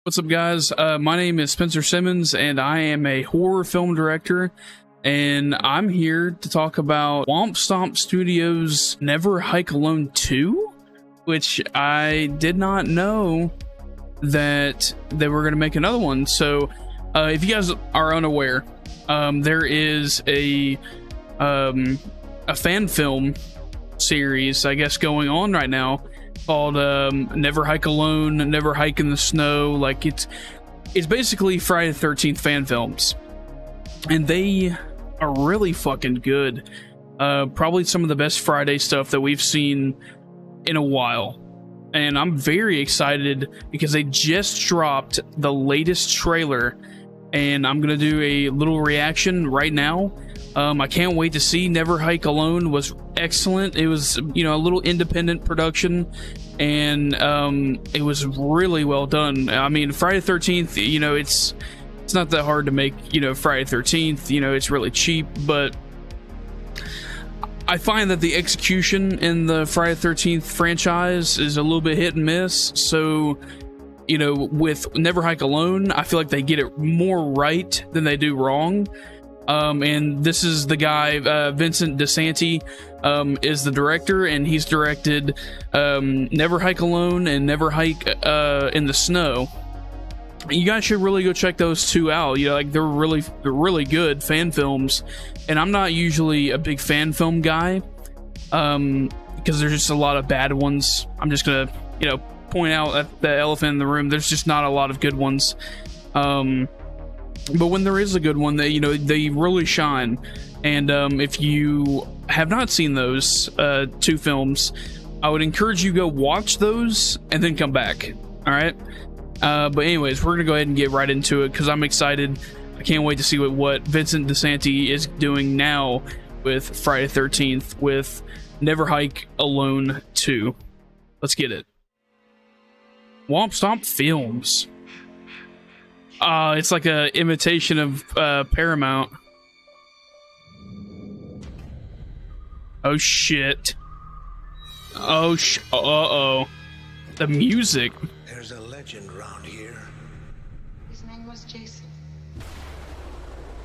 What's up, guys? My name is Spencer Simmons, and I am a horror film director, and I'm here to talk about Womp Stomp Studios' Never Hike Alone 2, which I did not know that they were going to make another one. So, if you guys are unaware, there is a fan film series, I guess, going on right now called Never Hike Alone, Never Hike in the Snow. Like it's basically Friday the 13th fan films, and they are really fucking good. Probably some of the best Friday stuff that we've seen in a while, and I'm very excited because they just dropped the latest trailer, and I'm gonna do a little reaction right now. I can't wait to see. Never Hike Alone was excellent. It was, you know, a little independent production, and it was really well done. I mean, Friday the 13th, you know, it's not that hard to make, you know, Friday the 13th. You know, it's really cheap, but I find that the execution in the Friday the 13th franchise is a little bit hit and miss. So, you know, with Never Hike Alone, I feel like they get it more right than they do wrong. And this is the guy, Vincent DeSanti, is the director, and he's directed Never Hike Alone and Never Hike in the Snow. You guys should really go check those two out. You know, like they're really good fan films, and I'm not usually a big fan film guy, because there's just a lot of bad ones. I'm just gonna, you know, point out the elephant in the room. There's just not a lot of good ones. But when there is a good one, they really shine. And if you have not seen those two films, I would encourage you go watch those and then come back. All right. But anyways, we're gonna go ahead and get right into it because I'm excited. I can't wait to see what Vincent DeSanti is doing now with Friday the 13th with Never Hike Alone 2. Let's get it. Womp Stomp Films. It's like a imitation of Paramount. Oh shit. Uh-oh. The music. There's a legend around here. His name was Jason.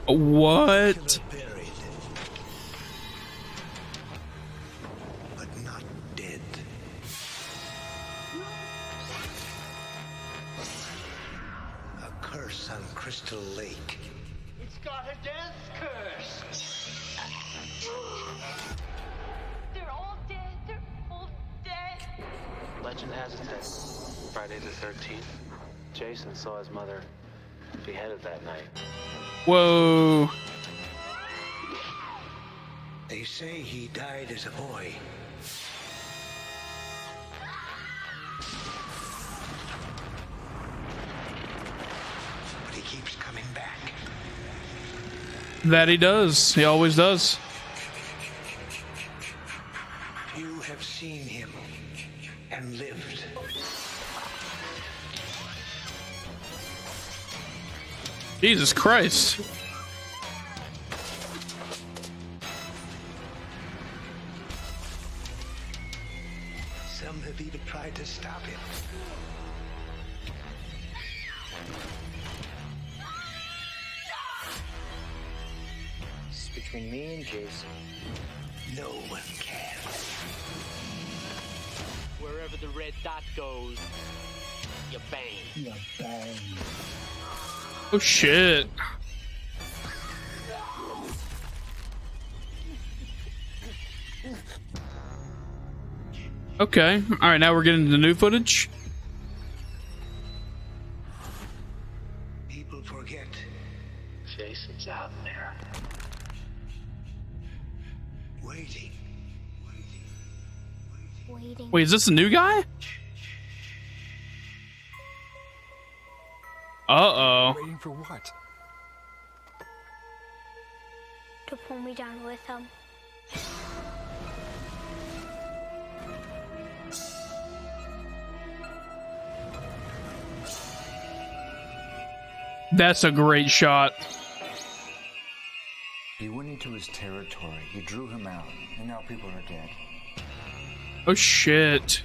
What? Buried, but not dead. A curse on Crystal Lake. It's got a death curse. They're all dead. They're all dead. Legend has it that Friday the 13th, Jason saw his mother beheaded that night. Whoa. They say he died as a boy. But he keeps coming back. That he does. He always does. You have seen him and lived. Jesus Christ. Some have even tried to stop him. It's between me and Jason. No one can. Wherever the red dot goes, you bang. Oh shit. Okay. All right, now we're getting the new footage. People forget. Jason's out there. Waiting. Waiting. Wait, is this a new guy? Uh-oh. Waiting for what? To pull me down with him. That's a great shot. He went into his territory. He drew him out, and now people are dead. Oh shit.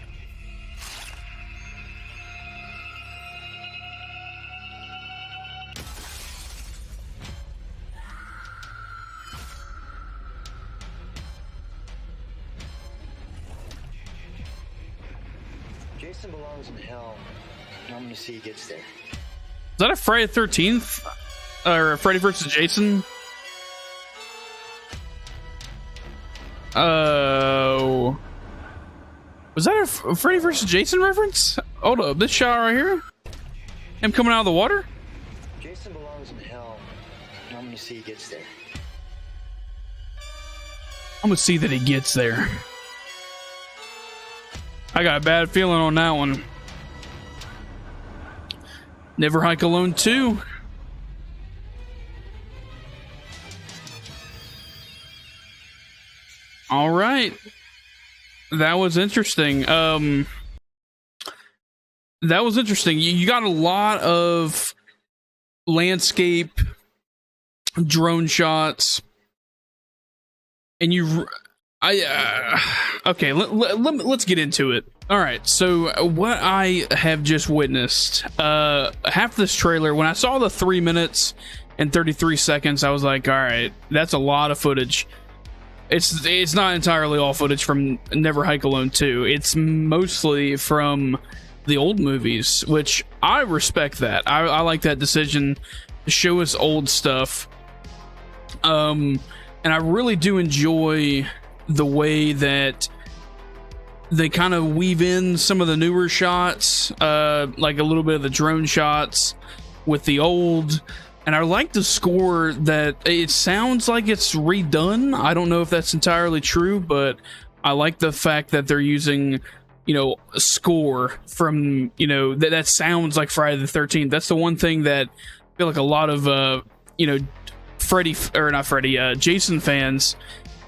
Jason belongs in hell. I'm gonna see he gets there. Is that a Friday the 13th? Or Freddy vs. Jason? Oh. Was that a Freddy vs. Jason reference? Hold up, this shot right here? Him coming out of the water? Jason belongs in hell. I'm gonna see he gets there. I'm gonna see that he gets there. I got a bad feeling on that one. Never Hike Alone 2. All right. That was interesting. That was interesting. You got a lot of landscape drone shots, and okay, let's get into it. All right, so what I have just witnessed, half this trailer, when I saw the 3 minutes and 33 seconds, I was like, all right, that's a lot of footage. It's not entirely all footage from Never Hike Alone 2. It's mostly from the old movies, which I respect that. I like that decision to show us old stuff. And I really do enjoy the way that they kind of weave in some of the newer shots, like a little bit of the drone shots with the old. And I like the score that it sounds like it's redone. I don't know if that's entirely true, but I like the fact that they're using, you know, a score from, you know, that sounds like Friday the 13th. That's the one thing that I feel like a lot of, you know, Jason fans,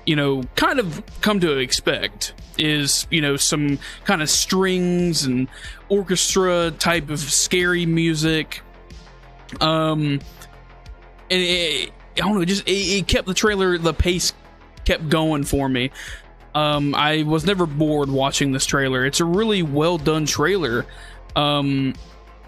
you know, kind of come to expect is, you know, some kind of strings and orchestra type of scary music. And I don't know, it kept the trailer, the pace kept going for me. I was never bored watching this trailer. It's a really well done trailer. And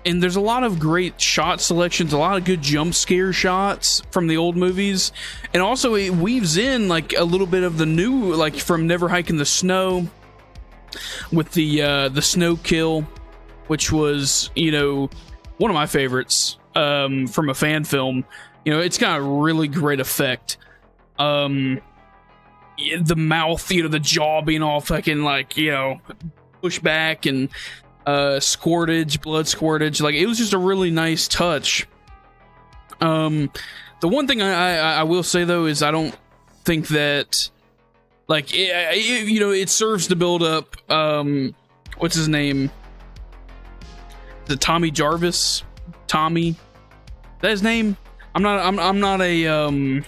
there's a lot of great shot selections, a lot of good jump scare shots from the old movies. And also it weaves in like a little bit of the new, like from Never Hike in the Snow with the snow kill, which was, you know, one of my favorites from a fan film. You know, it's got a really great effect. The mouth, you know, the jaw being all fucking like, you know, pushed back and squirtage, blood squirtage. Like, it was just a really nice touch. The one thing I will say though is I don't think that, like, you know, it serves to build up. What's his name? Is it Tommy Jarvis? Tommy? Is that his name? I'm not a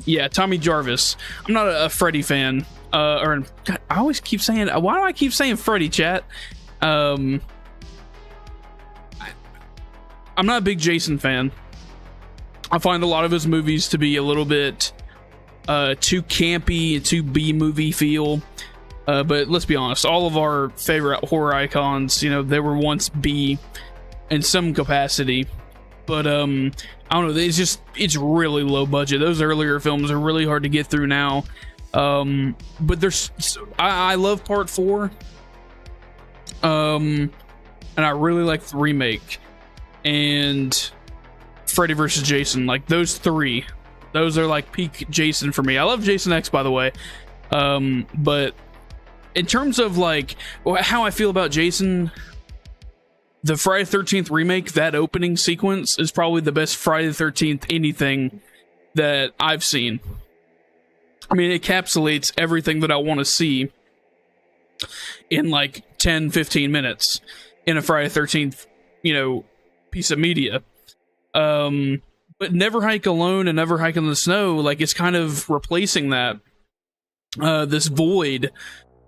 yeah, Tommy Jarvis. I'm not a Freddy fan. Or God, I always keep saying, why do I keep saying Freddy, chat? I'm not a big Jason fan. I find a lot of his movies to be a little bit too campy, too B-movie feel. But let's be honest, all of our favorite horror icons, you know, they were once B in some capacity. But I don't know, it's really low budget. Those earlier films are really hard to get through now. But I love part 4. And I really like the remake and Freddy vs. Jason. Like, those three, those are like peak Jason for me. I love Jason X, by the way. But in terms of like how I feel about Jason, the Friday the 13th remake, that opening sequence is probably the best Friday the 13th anything that I've seen. I mean, it encapsulates everything that I want to see in like 10-15 minutes in a Friday the 13th, you know, piece of media. But Never Hike Alone and Never Hike in the Snow, like, it's kind of replacing that, this void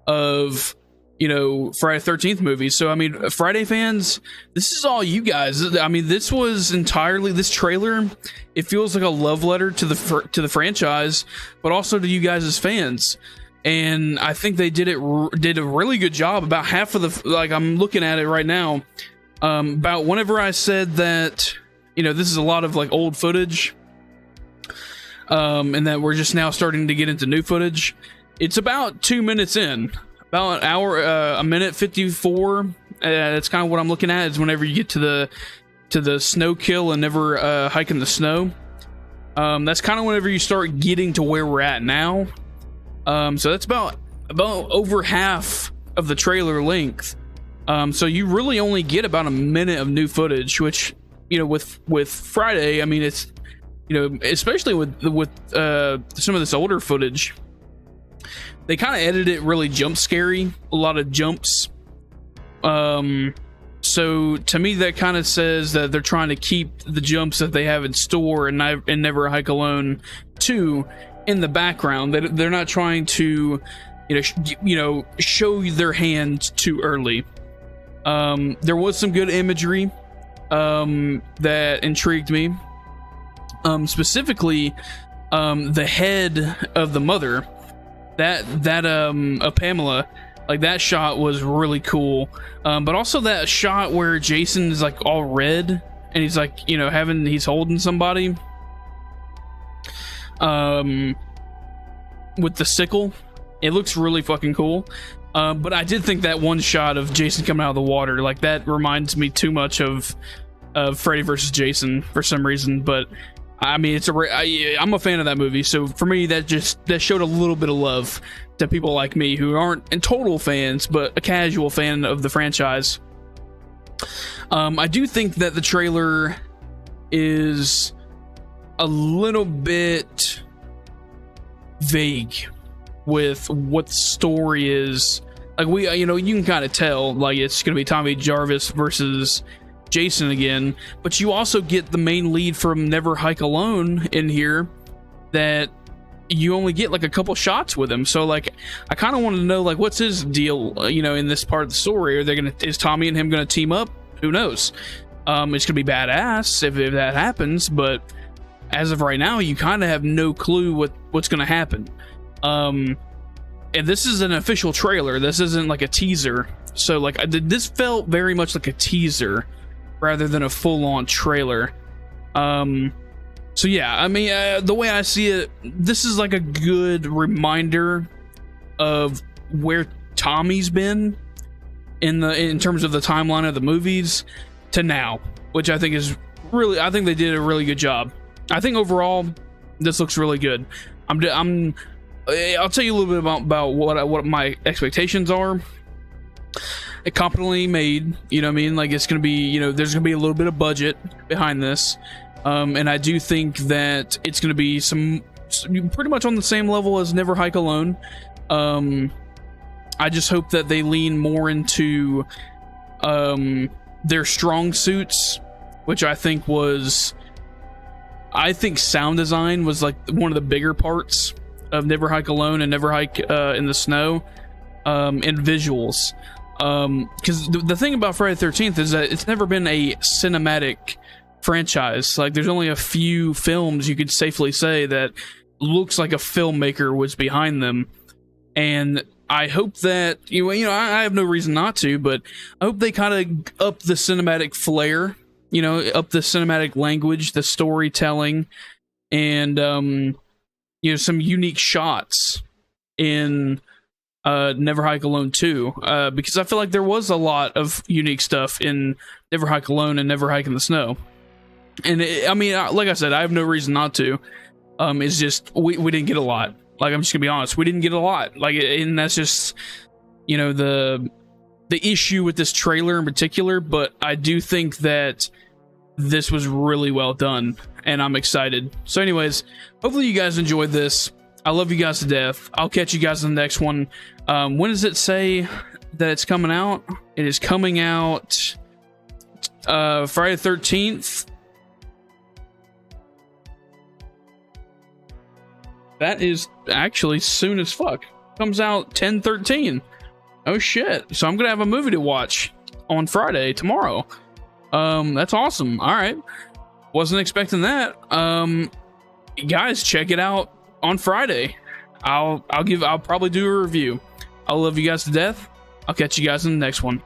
of, you know, Friday the 13th movies. So, I mean, Friday fans, this is all you guys. I mean, this was entirely, this trailer, it feels like a love letter to the franchise, but also to you guys as fans. And I think they did a really good job. About half of the, like, I'm looking at it right now, about whenever I said that, you know, this is a lot of like old footage, and that we're just now starting to get into new footage. It's about 2 minutes in. about an hour, a minute 54. That's kind of what I'm looking at, is whenever you get to the snow kill and never hike in the snow. That's kind of whenever you start getting to where we're at now. So that's about over half of the trailer length. So you really only get about a minute of new footage, which, you know, with Friday, I mean, it's, you know, especially with some of this older footage, they kind of edited it really jump scary, a lot of jumps. So to me, that kind of says that they're trying to keep the jumps that they have in store and Never Hike Alone 2 in the background. They're not trying to, show their hand too early. There was some good imagery that intrigued me. Specifically, the head of the mother, that Pamela, like, that shot was really cool. But also that shot where Jason is like all red and he's like, he's holding somebody with the sickle. It looks really fucking cool. But I did think that one shot of Jason coming out of the water, like, that reminds me too much of Freddy vs. Jason for some reason. But I mean, I'm a fan of that movie, so for me, that showed a little bit of love to people like me who aren't total fans, but a casual fan of the franchise. I do think that the trailer is a little bit vague with what the story is. Like, you can kind of tell, like, it's gonna be Tommy Jarvis versus Jason again, but you also get the main lead from Never Hike Alone in here, that you only get like a couple shots with him. So, like, I kind of wanted to know, like, what's his deal, in this part of the story. Is Tommy and him gonna team up? Who knows? It's gonna be badass if that happens, but as of right now, you kind of have no clue what's gonna happen. And this is an official trailer. This isn't like a teaser. So, like, this felt very much like a teaser rather than a full-on trailer. So yeah, I mean, the way I see it, this is like a good reminder of where Tommy's been in terms of the timeline of the movies to now, which I think is really, I think they did a really good job. I think overall this looks really good. I'll tell you a little bit about what my expectations are. It competently made, you know what I mean? Like, it's gonna be, there's gonna be a little bit of budget behind this, and I do think that it's gonna be pretty much on the same level as Never Hike Alone. I just hope that they lean more into their strong suits, which I think sound design was like one of the bigger parts of Never Hike Alone and Never Hike in the Snow, and visuals. Because the thing about Friday the 13th is that it's never been a cinematic franchise. Like, there's only a few films you could safely say that looks like a filmmaker was behind them. And I hope that, I have no reason not to, but I hope they kind of up the cinematic flair, up the cinematic language, the storytelling, and, some unique shots in Never Hike Alone 2, because I feel like there was a lot of unique stuff in Never Hike Alone and Never Hike in the Snow. And like I said, I have no reason not to. It's just we didn't get a lot. Like, I'm just gonna be honest, we didn't get a lot. Like, and that's just the issue with this trailer in particular. But I do think that this was really well done, and I'm excited. So, anyways, hopefully you guys enjoyed this. I love you guys to death. I'll catch you guys in the next one. When does it say that it's coming out? It is coming out Friday the 13th. That is actually soon as fuck. Comes out 10/13. Oh shit. So I'm gonna have a movie to watch on Friday, tomorrow. That's awesome. All right. Wasn't expecting that. Guys, check it out on Friday. I'll probably do a review. I love you guys to death. I'll catch you guys in the next one.